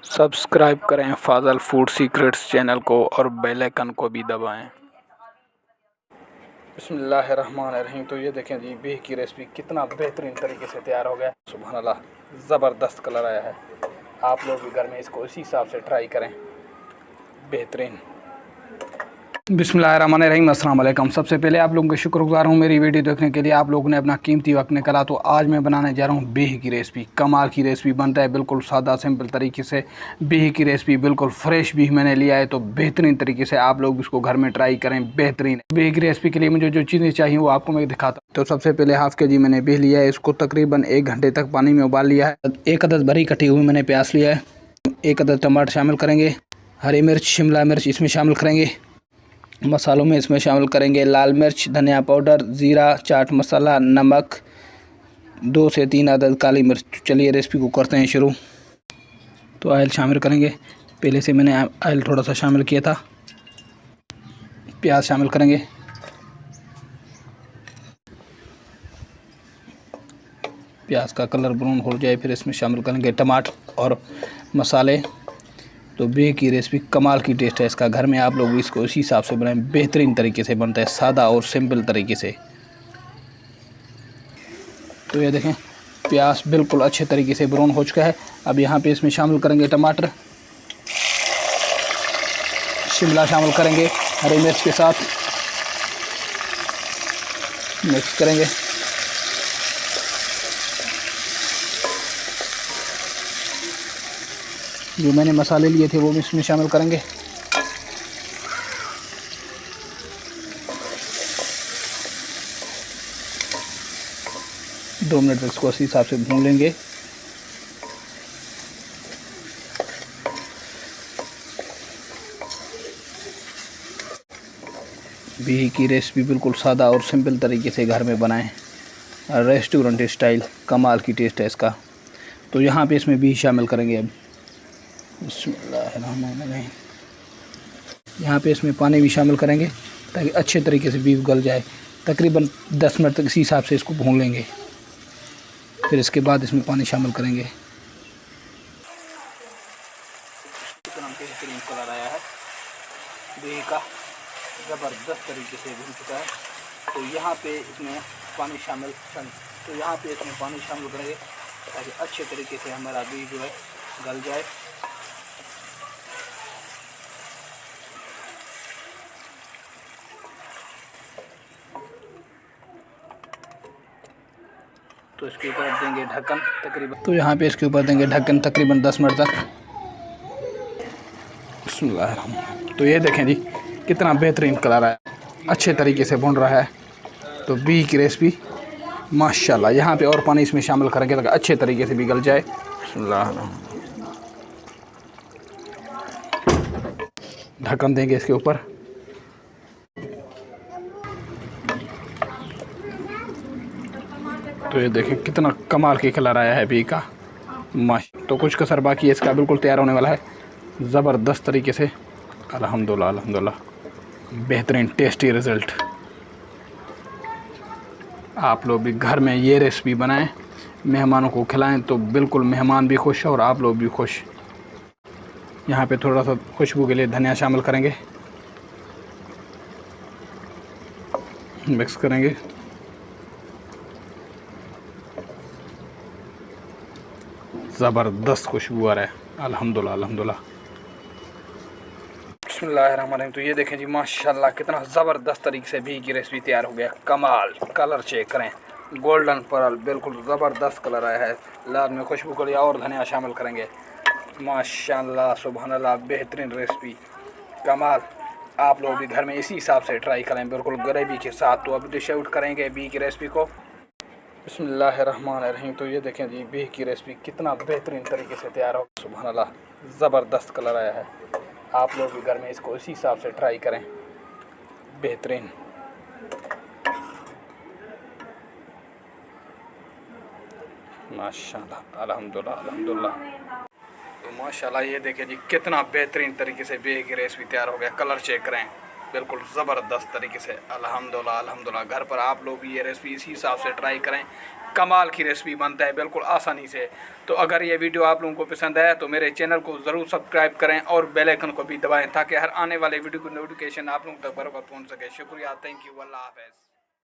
Subscribe करें Fazal food secrets channel को और बेल आइकन को भी दबाएं। बिस्मिल्लाहिर्रहमानिर्रहीम। तो ये देखें जी, बीह की रेसिपी कितना बेहतरीन तरीके से तैयार हो गया। सुभान अल्लाह, ज़बरदस्त कलर आया है। आप लोग भी घर में इसको इसी हिसाब से ट्राई करें, बेहतरीन। बिस्मिल्लाहिर्रहमानिर्रहीम। अस्सलाम वालेकुम। सबसे पहले आप लोगों का शुक्रगुजार हूँ मेरी वीडियो देखने के लिए। आप लोगों ने अपना कीमती वक्त निकाला। तो आज मैं बनाने जा रहा हूँ बीह की रेसिपी। कमाल की रेसिपी बनता है, बिल्कुल सादा सिंपल तरीके से। बीह की रेसिपी बिल्कुल फ्रेश बीह मैंने लिया है, तो बेहतरीन तरीके से आप लोग इसको घर में ट्राई करें। बेहतरीन बीह की रेसिपी के लिए मुझे जो चीज़ें चाहिए वो आपको मैं दिखाता हूँ। तो सबसे पहले हाफ के जी मैंने बीह लिया है। इसको तकरीबन 1 घंटे तक पानी में उबाल लिया है। 1 अदद भरी कटी हुई मैंने प्याज लिया है। 1 अदद टमाटर शामिल करेंगे। हरी मिर्च, शिमला मिर्च इसमें शामिल करेंगे। मसालों में इसमें शामिल करेंगे लाल मिर्च, धनिया पाउडर, ज़ीरा, चाट मसाला, नमक, 2 से 3 अदद काली मिर्च। चलिए रेसिपी को करते हैं शुरू। तो ऑयल शामिल करेंगे। पहले से मैंने ऑयल थोड़ा सा शामिल किया था। प्याज शामिल करेंगे। प्याज का कलर ब्राउन हो जाए फिर इसमें शामिल करेंगे टमाटर और मसाले। तो बीह की रेसिपी कमाल की टेस्ट है इसका। घर में आप लोग इसको उसी हिसाब से बनाएं, बेहतरीन तरीके से बनता है, सादा और सिंपल तरीके से। तो ये देखें, प्याज बिल्कुल अच्छे तरीके से ब्राउन हो चुका है। अब यहाँ पे इसमें शामिल करेंगे टमाटर, शिमला शामिल करेंगे हरी मिर्च के साथ, मिक्स करेंगे। जो मैंने मसाले लिए थे वो भी इसमें शामिल करेंगे। दो मिनट इसको इसी हिसाब से भून लेंगे। बीह की रेसिपी बिल्कुल सादा और सिंपल तरीके से घर में बनाएं, रेस्टोरेंट स्टाइल। कमाल की टेस्ट है इसका। तो यहाँ पे इसमें बीह शामिल करेंगे। अब बिस्मिल्लाहिर्रहमानिर्रहीम। यहाँ पे इसमें पानी भी शामिल करेंगे ताकि अच्छे तरीके से बीफ गल जाए। तकरीबन 10 मिनट तक इसी हिसाब से इसको भून लेंगे। फिर इसके बाद इसमें पानी शामिल करेंगे। कितना बेहतरीन कलर आया है, बीह का ज़बरदस्त तरीके से भून चुका है। तो यहाँ पे इसमें पानी शामिल करेंगे ताकि अच्छे तरीके से हमारा बीह जो है गल जाए। तो इसके ऊपर देंगे ढक्कन तकरीबन। तो यहाँ पे इसके ऊपर देंगे ढक्कन तकरीबन 10 मिनट तक। बिस्मिल्लाह। तो ये देखें जी, कितना बेहतरीन कलर आया, अच्छे तरीके से भुन रहा है। तो बीह की रेसिपी माशाल्लाह। यहाँ पे और पानी इसमें शामिल करेंगे ताकि अच्छे तरीके से भी गल जाए। बिस्मिल्लाह। ढक्कन देंगे इसके ऊपर। तो ये देखें कितना कमाल की कलर आया है बीह का, माशा। तो कुछ कसर बाकी है इसका, बिल्कुल तैयार होने वाला है ज़बरदस्त तरीके से। अल्हम्दुलिल्लाह अल्हम्दुलिल्लाह, बेहतरीन टेस्टी रिज़ल्ट। आप लोग भी घर में ये रेसिपी बनाएं, मेहमानों को खिलाएं तो बिल्कुल मेहमान भी खुश और आप लोग भी खुश। यहाँ पे थोड़ा सा खुशबू के लिए धनिया शामिल करेंगे, मिक्स करेंगे। ज़बरदस्त खुशबू आ रहा है। अल्हम्दुलिल्लाह अल्हम्दुलिल्लाह। बिस्मिल्लाहिर्रहमानिर्रहीम। तो ये देखें जी, माशाल्लाह कितना ज़बरदस्त तरीके से बीह की रेसिपी तैयार हो गया। कमाल कलर चेक करें, गोल्डन पर्ल, बिल्कुल ज़बरदस्त कलर आया है। लाल में खुशबू के लिए और धनिया शामिल करेंगे। माशाल्लाह सुभान अल्लाह, बेहतरीन रेसिपी, कमाल। आप लोग भी घर में इसी हिसाब से ट्राई करें, बिल्कुल ग्रेवी के साथ। तो अब डिश आउट करेंगे बीह की रेसिपी को। बिस्मिल्लाहिर्रहमानिर्रहीम। तो ये देखें जी, बीह की रेसिपी कितना बेहतरीन तरीके से तैयार हो। सुभान अल्लाह, ज़बरदस्त कलर आया है। आप लोग भी घर में इसको इसी हिसाब से ट्राई करें, बेहतरीन। माशाल्लाह अल्हम्दुलिल्लाह अल्हम्दुलिल्लाह। तो माशाल्लाह ये देखें जी, कितना बेहतरीन तरीके से बीह की रेसिपी तैयार हो गया। कलर चेक करें, बिल्कुल ज़बरदस्त तरीके से। अल्हम्दुलिल्लाह अल्हम्दुलिल्लाह। घर पर आप लोग भी ये रेसिपी इसी हिसाब से ट्राई करें, कमाल की रेसिपी बनता है बिल्कुल आसानी से। तो अगर ये वीडियो आप लोगों को पसंद आया तो मेरे चैनल को ज़रूर सब्सक्राइब करें और बेल आइकन को भी दबाएं ताकि हर आने वाले वीडियो की नोटिफिकेशन आप लोगों तक बराबर पहुंच सके। शुक्रिया, थैंक यू, अल्लाह हाफ़िज़।